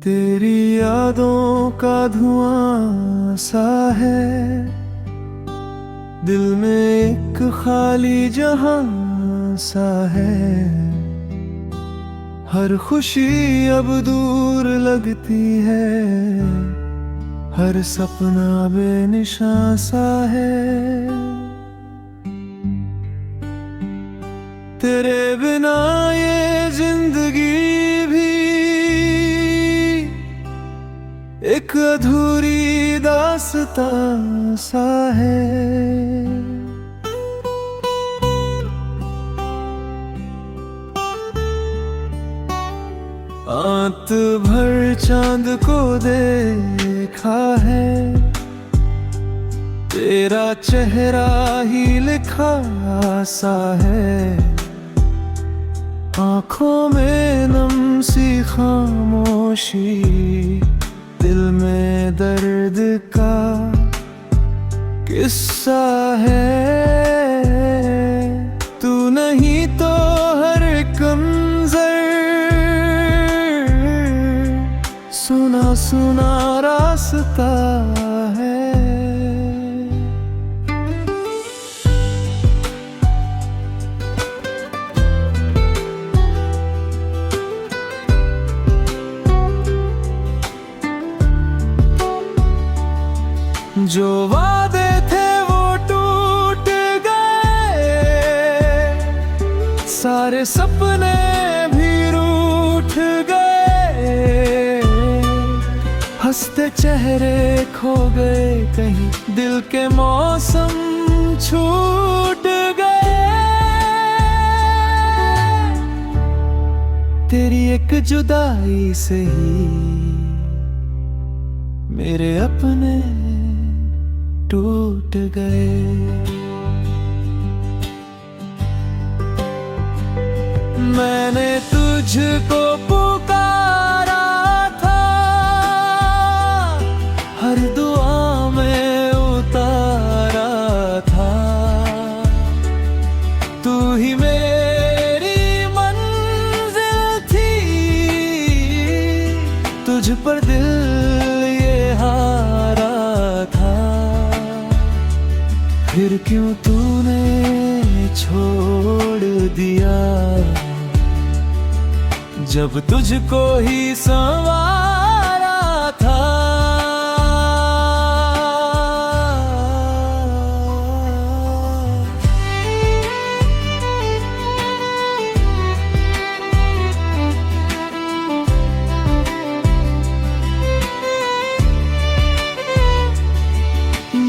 तेरी यादों का धुआं सा है, दिल में एक खाली जहां सा है। हर खुशी अब दूर लगती है, हर सपना बेनिशां सा है। तेरे बिना ये जिंदगी भी एक अधूरी दास्तां सा है। आंत भर चांद को देखा है, तेरा चेहरा ही लिखा सा है। आंखों में नम सी खामोशी, दिल में दर्द का किस्सा है। तू नहीं तो हर कंजर सुना सुना रास्ता है। जो वादे थे वो टूट गए, सारे सपने भी रूठ गए। हंसते चेहरे खो गए कहीं, दिल के मौसम छूट गए। तेरी एक जुदाई से ही मेरे अपने टूट गए। मैंने तुझको पुकारा था, हर दुआ में उतारा था। तू ही मेरी मंजिल थी, तुझ पर दिल ये हारा था। फिर क्यों तूने छोड़ दिया, जब तुझको ही संवारा था।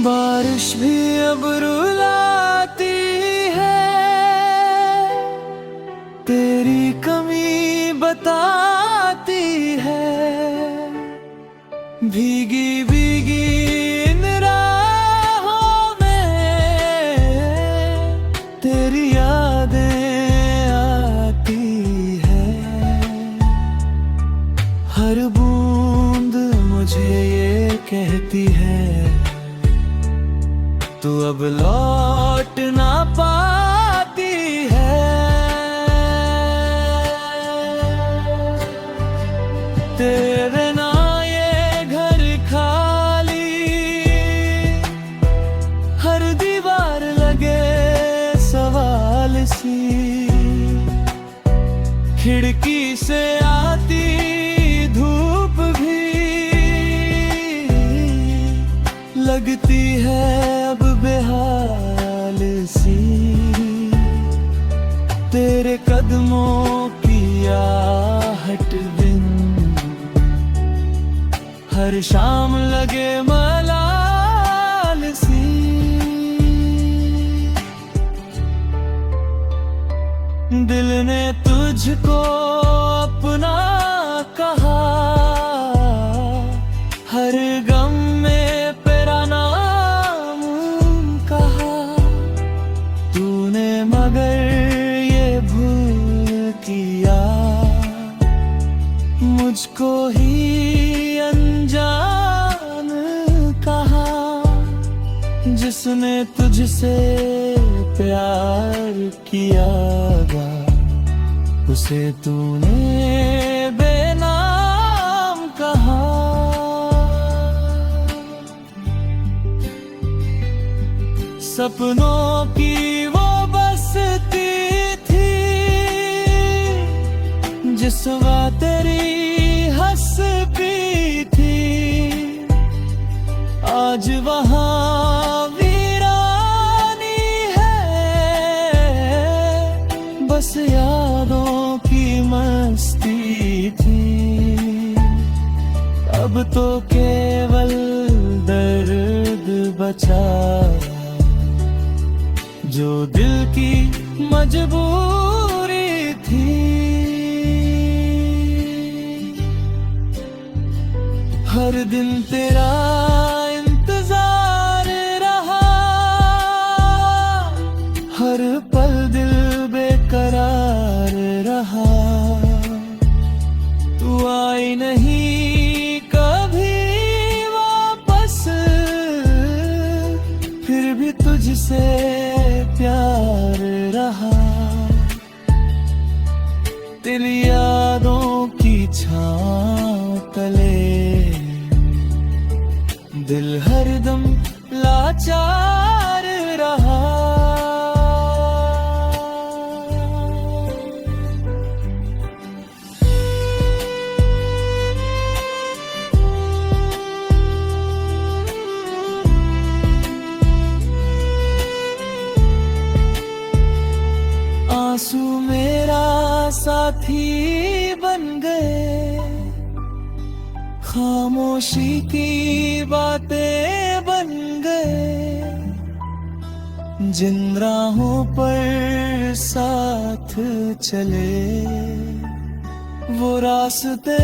बारिश भी अब रुलाती है, तेरी कमी बताती है। भीगी भीगी इन राहों में तेरी यादें आती है। हर बूंद मुझे ये कहती है, तू अब लौट ना पाती है। तेरे बिना ये घर खाली, हर दीवार लगे सवाल सी। खिड़की से आती धूप भी लगती है अब बेहाल सी। तेरे कदमों की आहट बिन हर शाम लगे मलाल सी। दिल ने तुझको अपना कहा, हर गम में तेरा नाम कहा। तूने मगर ये भूल किया, मुझको ही अनजान कहा। जिसने तुझसे प्यार किया उसे तूने बेनाम कहा। सपनों की वो बसती थी, जिसवा तेरी हंस भी थी। आज वहाँ वीरानी है, बस यादों की मस्ती थी। अब तो केवल दर्द बचा, जो दिल की मजबूरी थी। हर दिन तेरा इंतजार रहा, हर पल दिल बेकरार रहा। तू आई नहीं कभी वापस, फिर भी तुझसे प्यार रहा। तेरी यादों की छाँव तले दिल हरदम लाचार रहा। आंसू मेरा साथी बन गए, खामोशी की बातें बन गए। जिन राहों पर साथ चले, वो रास्ते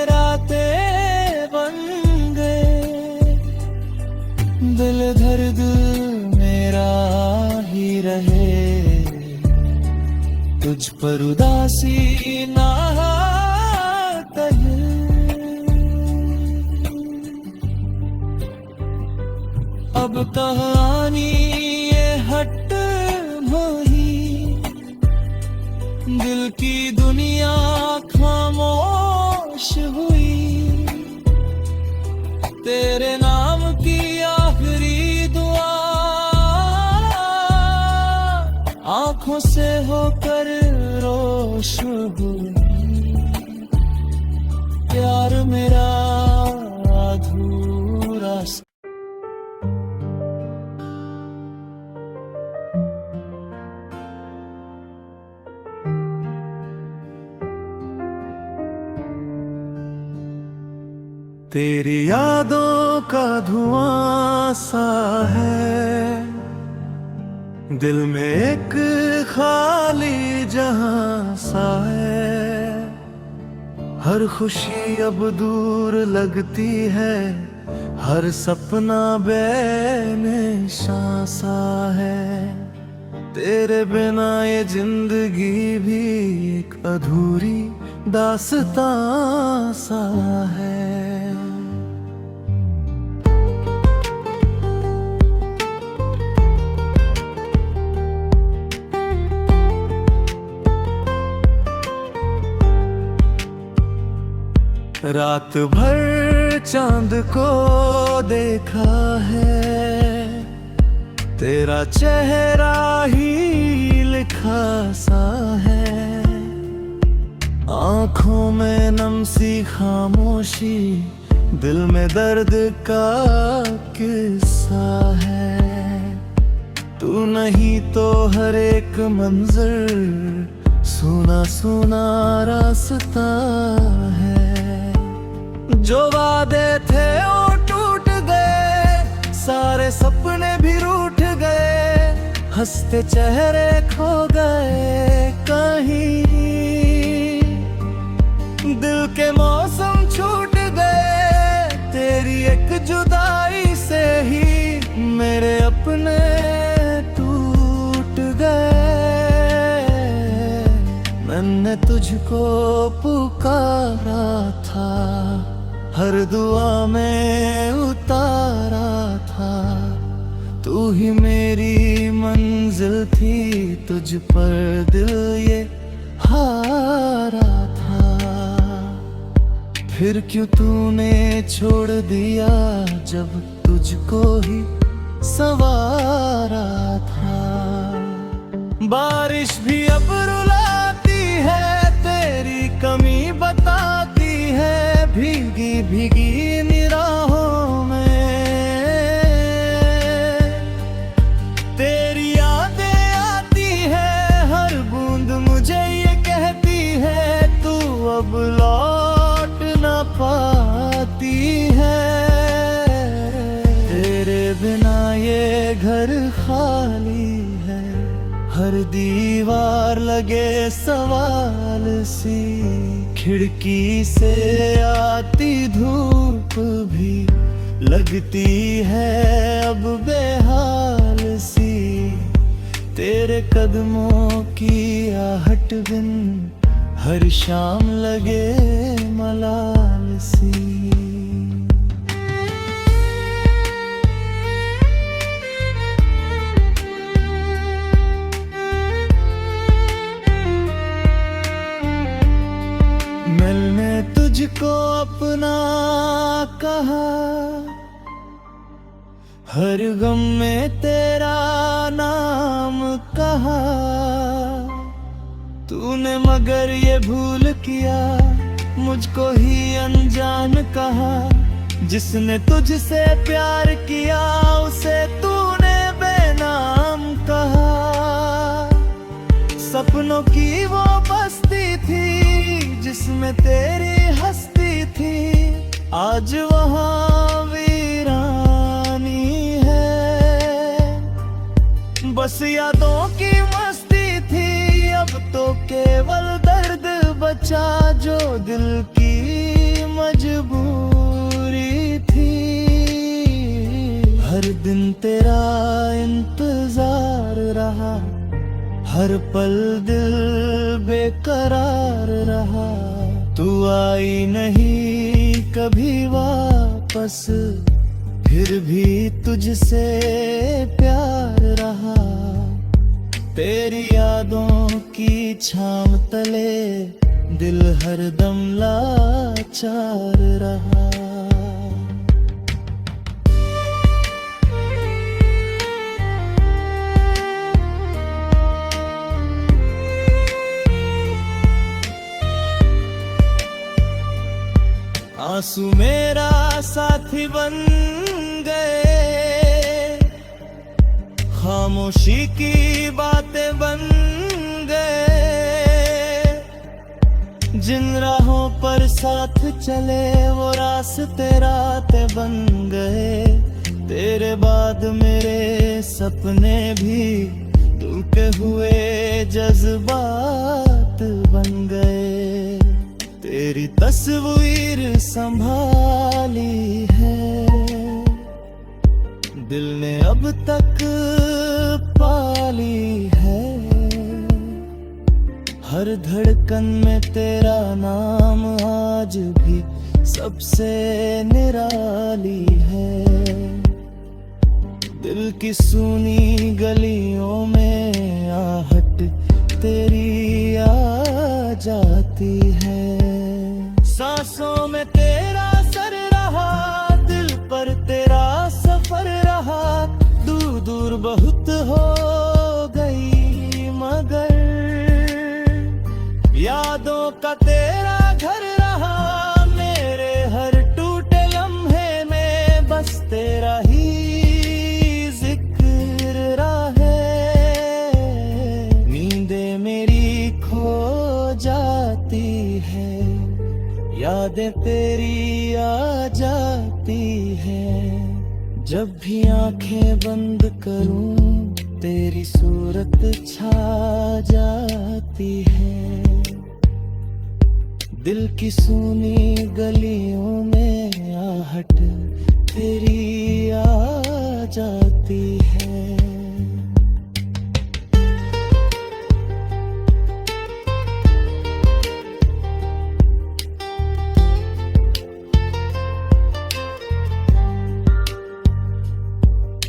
रातें बन गए। दिल दर्द मेरा ही रहे, तुझ पर उदासी ना तहे। अब कहानी ये हट मोही, दिल की दुनिया खामोश हुई। तेरे नाम की आखिरी दुआ आंखों से होकर रोश हुई। प्यार मेरा अधूरा। तेरी यादों का धुआं सा है, दिल में एक खाली जहां सा है। हर खुशी अब दूर लगती है, हर सपना बेनिशां सा है। तेरे बिना ये जिंदगी भी एक अधूरी दास्तां सा है। रात भर चांद को देखा है, तेरा चेहरा ही लिखा सा है। आंखों में नम सी खामोशी, दिल में दर्द का किस्सा है। तू नहीं तो हर एक मंजर सुना सुना रास्ता है। जो वादे थे वो टूट गए, सारे सपने भी रूठ गए। हंसते चेहरे खो गए कहीं, दिल के मौसम छूट गए। तेरी एक जुदाई से ही मेरे अपने टूट गए। मैंने तुझको पुकारा था, हर दुआ में उतारा था। तू ही मेरी मंजिल थी, तुझ पर दिल ये हारा था। फिर क्यों तूने छोड़ दिया, जब तुझको ही संवारा था। बारिश भी अब रुलाती है, तेरी कमी बताती है, भीगी भीगी निराहों में तेरी यादें आती है, हर बूंद मुझे ये कहती है तू अब लौट ना पाती है। तेरे बिना ये घर खाली है, हर दीवार लगे सवाल सी, खिड़की से आती धूप भी लगती है अब बेहाल सी। तेरे कदमों की आहट बिन हर शाम लगे मलाल सी। मैंने तुझको अपना कहा, हर गम में तेरा नाम कहा, तूने मगर ये भूल किया, मुझको ही अनजान कहा। जिसने तुझसे प्यार किया उसे तूने बेनाम कहा। सपनों की वो बस्ती थी जिसमें तेरी हस्ती थी, आज वहाँ वीरानी है। बस यादों की मस्ती थी, अब तो केवल दर्द बचा जो दिल की मजबूरी थी। हर दिन तेरा इंतजार रहा, हर पल दिल बेकरार रहा। तू आई नहीं कभी वापस, फिर भी तुझसे प्यार रहा। तेरी यादों की छाँव तले दिल हरदम लाचार रहा। आंसू मेरा साथी बन गए, खामोशी की बातें बन गए। जिन राहों पर साथ चले वो रास्ते रातें बन गए। तेरे बाद मेरे सपने भी टूटे हुए जज्बात बन गए। तेरी तस्वीर संभाली है दिल ने अब तक पाली है। हर धड़कन में तेरा नाम आज भी सबसे निराली है। दिल की सूनी गलियों में आहट तेरी आ जाती है। सांसों में तेरा सर रहा, दिल पर तेरा सफर रहा। दूर दूर बहुत हो गई मगर यादों का तेरा घर रहा। मेरे हर टूटे लम्हे में बस तेरा ही जिक्र रहे। नींदें मेरी खो जाती है, यादें तेरी आ जाती हैं। जब भी आंखें बंद करूं तेरी सूरत छा जाती है। दिल की सूनी गलियों में आहट तेरी आ जाती है।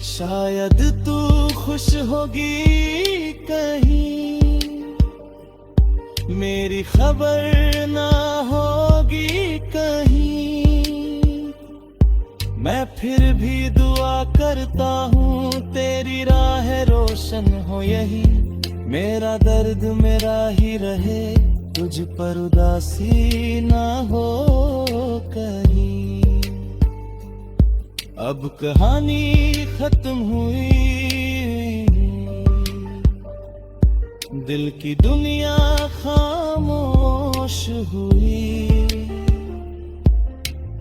शायद तू खुश होगी कहीं, मेरी खबर ना होगी कहीं। मैं फिर भी दुआ करता हूँ तेरी राह रोशन हो यही। मेरा दर्द मेरा ही रहे, तुझ पर उदासी ना हो कहीं। अब कहानी खत्म हुई, दिल की दुनिया खामोश हुई।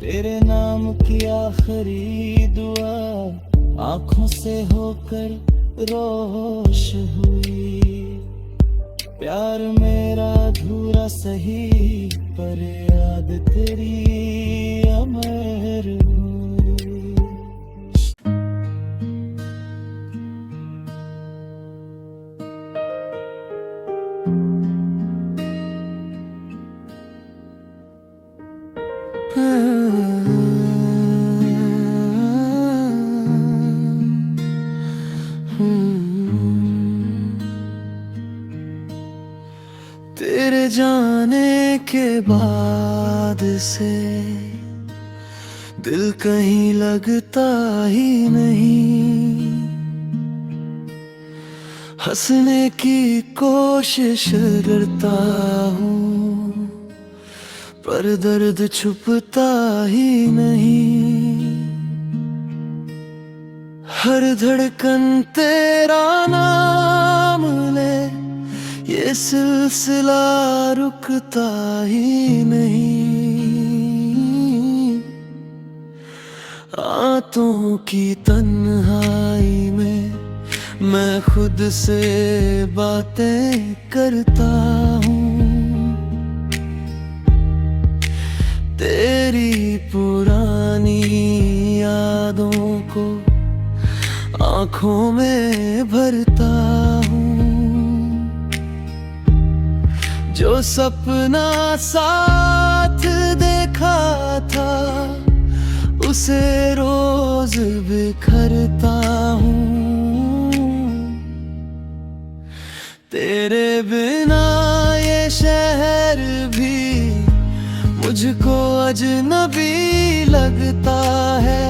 तेरे नाम की आखिरी दुआ आंखों से होकर रोश हुई। प्यार मेरा अधूरा सही, पर याद तेरी अमर हुई। तेरे जाने के बाद से दिल कहीं लगता ही नहीं। हंसने की कोशिश करता हूँ, पर दर्द छुपता ही नहीं। हर धड़कन तेरा नाम ले, ये सिलसिला रुकता ही नहीं। आंतों की तन्हाई में मैं खुद से बातें करता हूँ। तेरी पुरानी यादों को आँखों में भरता हूँ। जो सपना साथ देखा था, उसे रोज बिखरता हूँ। तेरे बिना ये शहर भी मुझको अजनबी लगता है।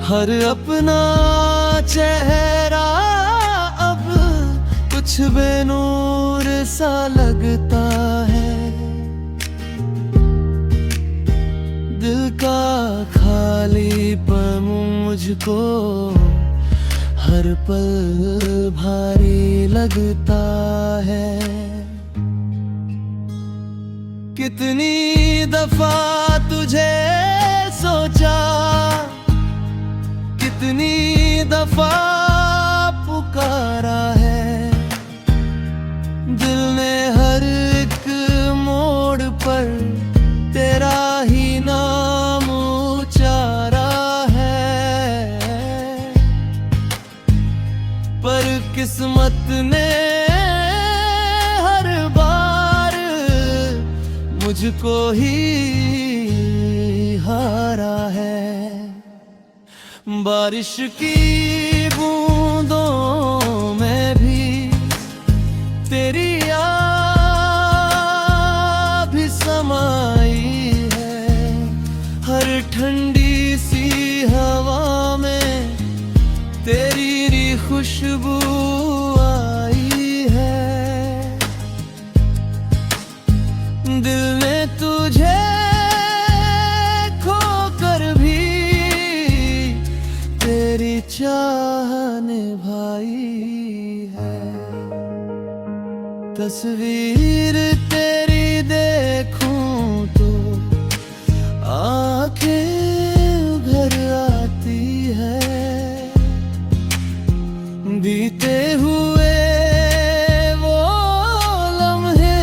हर अपना चेहरा अब कुछ बेनूर सा लगता है। दिल का खालीपन मुझको हर पल भारी लगता है। कितनी दफा तुझे सोचा, कितनी दफा पुकारा है। दिल ने हर एक मोड़ पर तेरा ही नाम उचारा है। पर किस्मत ने हर बार मुझको ही हारा है। बारिश की बूंदों में भी तेरी याद भी समाई है। हर ठंडी सी हवा में तेरी खुशबू आई है। दिल ने तुझे तेरी चाह निभाई है। तस्वीर तेरी देखूं तो आंखें घर आती है। बीते हुए वो लम्हे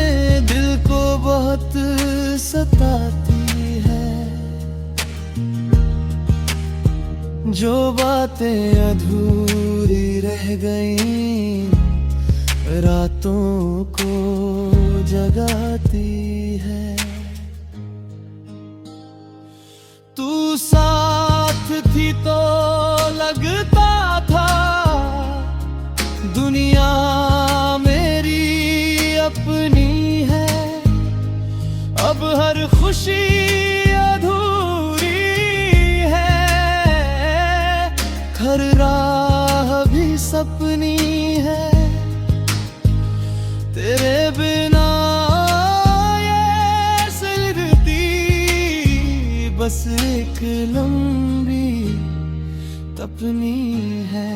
दिल को बहुत सताती है। जो बातें अधूरी रह गईं रातों को जगाती है। तू साथ थी तो लगता था दुनिया मेरी अपनी है। अब हर खुशी एक लंबी तपनी है।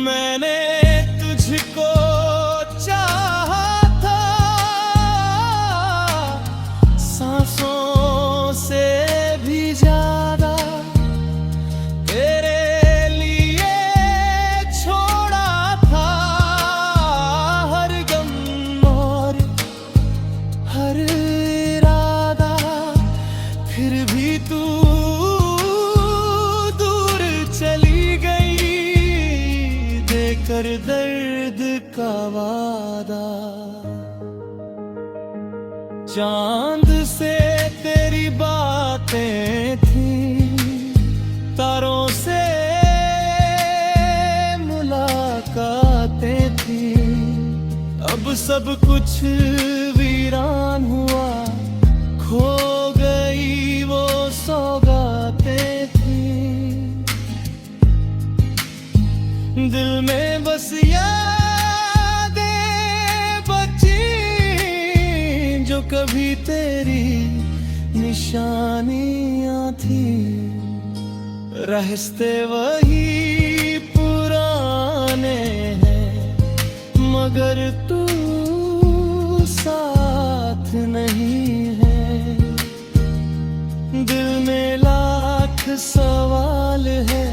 मैंने तुझको चाहा था सांसों से भी ज्यादा, तेरे लिए छोड़ा था हर गम और हर इरादा। फिर भी तू दूर चली गई कर दर्द का वादा। चांद से तेरी बातें थी, तारों से मुलाकातें थी। अब सब कुछ वीरान हुआ, खो गई वो सौगातें थी। दिल में बस यादें बची जो कभी तेरी निशानियां थी। रास्ते वही पुराने हैं मगर तू साथ नहीं है। दिल में लाख सवाल है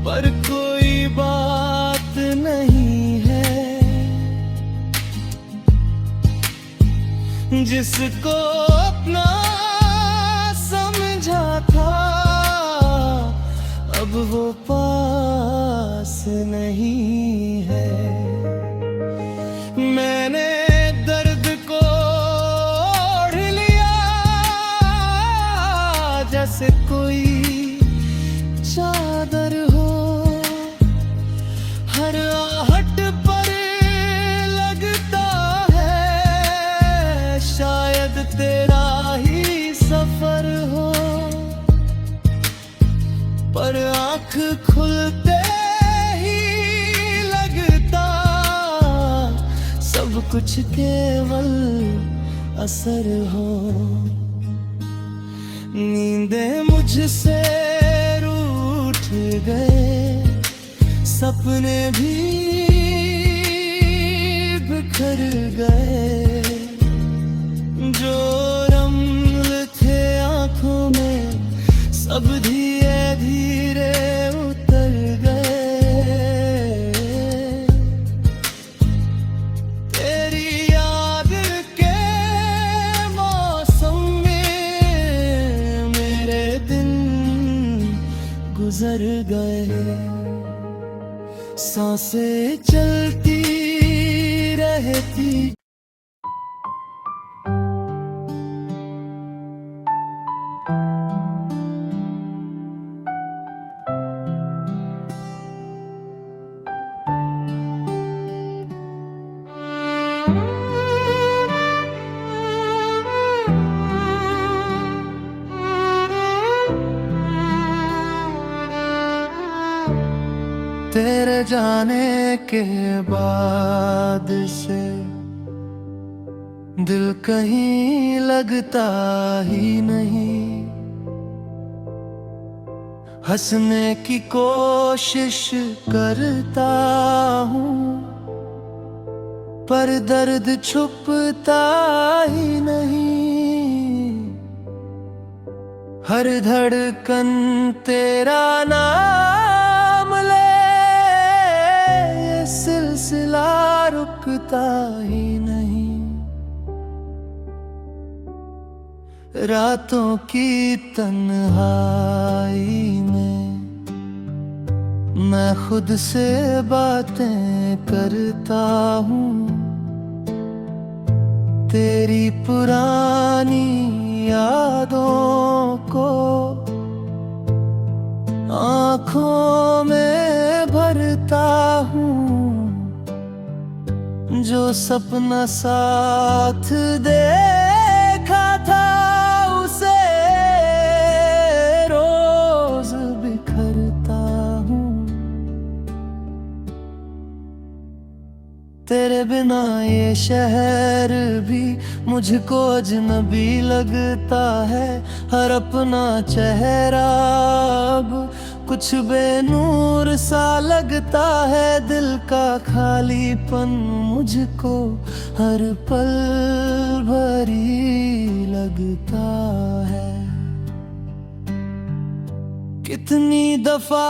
पर कोई बात नहीं है। जिसको अपना समझा था अब वो पास नहीं है। मैंने दर्द को ओढ़ लिया जैसे कोई चादर हो, हर आहट पर लगता है शायद तेरा ही सफर हो। पर आँख खुलते ही लगता सब कुछ केवल असर हो। नींदें मुझसे रूठ गए, सपने भी बिखर गए। जो रंग थे आंखों में सब धीरे धीरे उतर गए। तेरी याद के मौसम में मेरे दिन गुजर गए। सांसें चलती रहती तेरे जाने के बाद से दिल कहीं लगता ही नहीं। हंसने की कोशिश करता हूँ पर दर्द छुपता ही नहीं। हर धड़कन तेरा नाम ले, ये सिलसिला रुकता ही नहीं। रातों की तन्हाई में मैं खुद से बातें करता हूँ। तेरी पुरानी यादों को आँखों में भरता हूँ। जो सपना साथ देखा था उसे रोज बिखरता हूँ। तेरे बिना ये शहर भी मुझको अजनबी लगता है। हर अपना चेहरा अब कुछ बेनूर सा लगता है। दिल का खालीपन मुझको हर पल भरी लगता है। कितनी दफा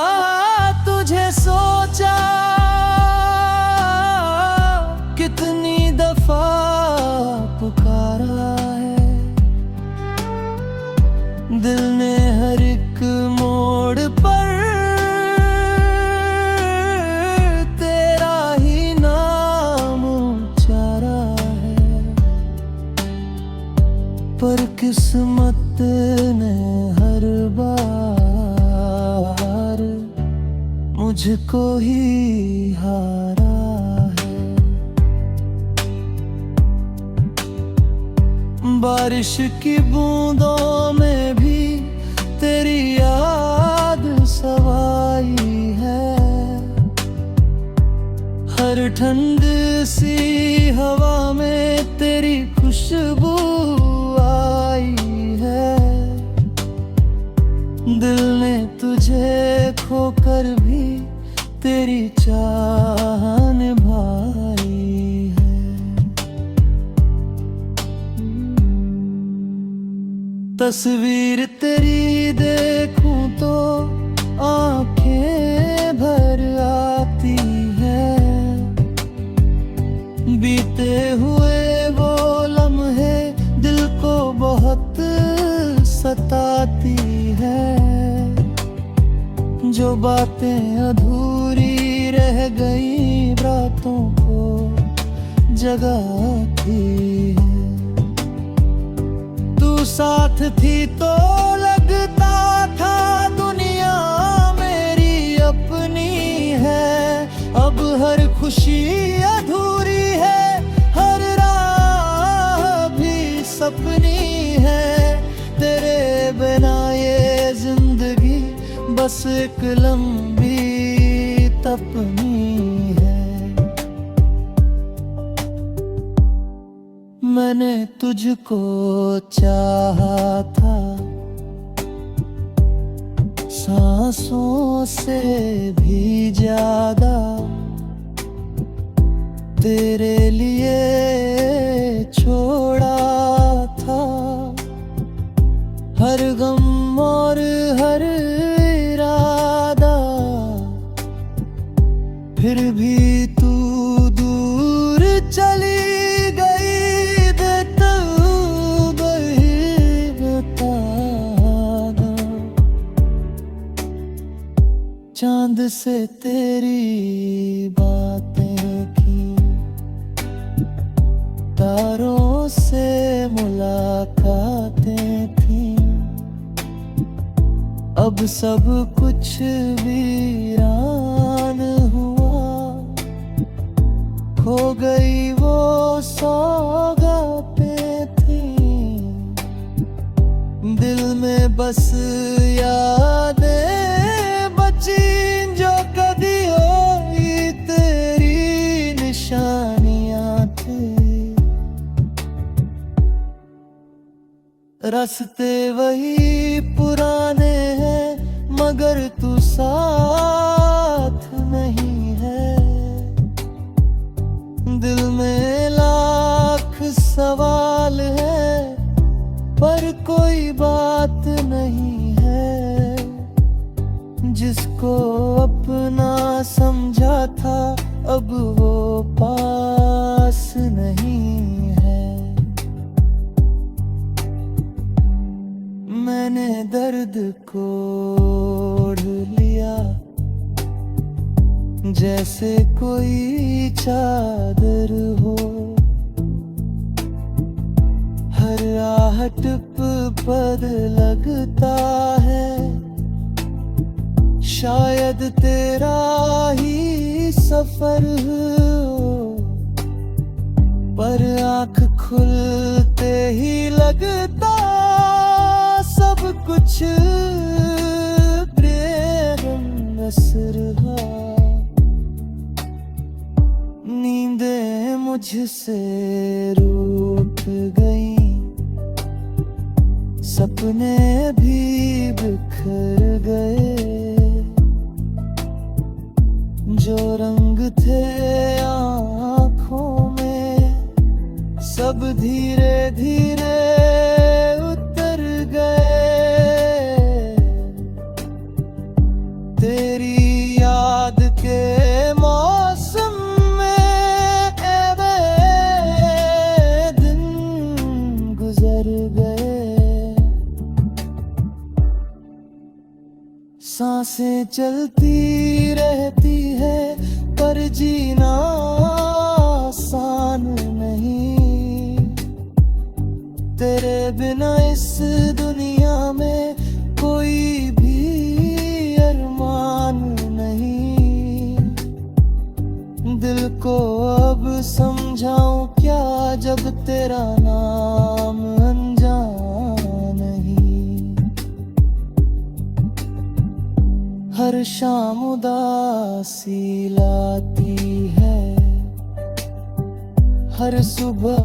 तुझे सोचा, कितनी दफा पुकारा है। दिल ने हर एक मोड़ पर तेरा ही नाम उच्चारा है। पर किस्मत ने हर बार मुझको ही हारा है। बारिश की बूंदों में भी तेरी याद सवाई है। हर ठंड सी हवा में तेरी खुशबू आई है। दिल ने तुझे खोकर भी तेरी चाह निभाई है। तस्वीर तेरी देखूं तो आंखें भर आती हैं। बीते हुए वो लम्हे दिल को बहुत सताती है। जो बातें अधूरी रह गई रातों को जगाती है। तू साथ थी तो लगता था दुनिया मेरी अपनी है। अब हर खुशी अधूरी है, हर राह भी सपनी है। तेरे बिना ये जिंदगी बस एक लंबी तपनी है। मैंने तुझको चाहा था सांसों से भी ज्यादा। तेरे लिए छोड़ा था हर गम और हर इरादा। फिर भी तू दूर चली चांद से तेरी बातें की, तारों से मुलाकातें थी। अब सब कुछ वीरान हुआ, खो गई वो सौगातें थी। दिल में बस यादें जो कदी हुई तेरी निशानियां थी। रास्ते वही पुराने हैं मगर तू साथ नहीं है। दिल में लाख सवाल है पर कोई बात नहीं है। जिसको अपना समझा था अब वो पास नहीं है। मैंने दर्द को ओढ़ लिया जैसे कोई चादर हो। हर आहट पद लगता है शायद तेरा ही सफर हो। पर आँख खुलते ही लगता सब कुछ प्रेम नसरहा। नींदें मुझसे रूठ गई, सपने भी बिखर गए। जो रंग थे आँखों में सब धीरे धीरे उतर गए। तेरी याद के मौसम में ऐवे दिन गुजर गए। सांसें चलती रहती है पर जीना आसान नहीं। तेरे बिना इस दुनिया में कोई भी अरमान नहीं। दिल को अब समझाऊं क्या जब तेरा नाम अनजान नहीं। हर शाम उदासी लाती है, हर सुबह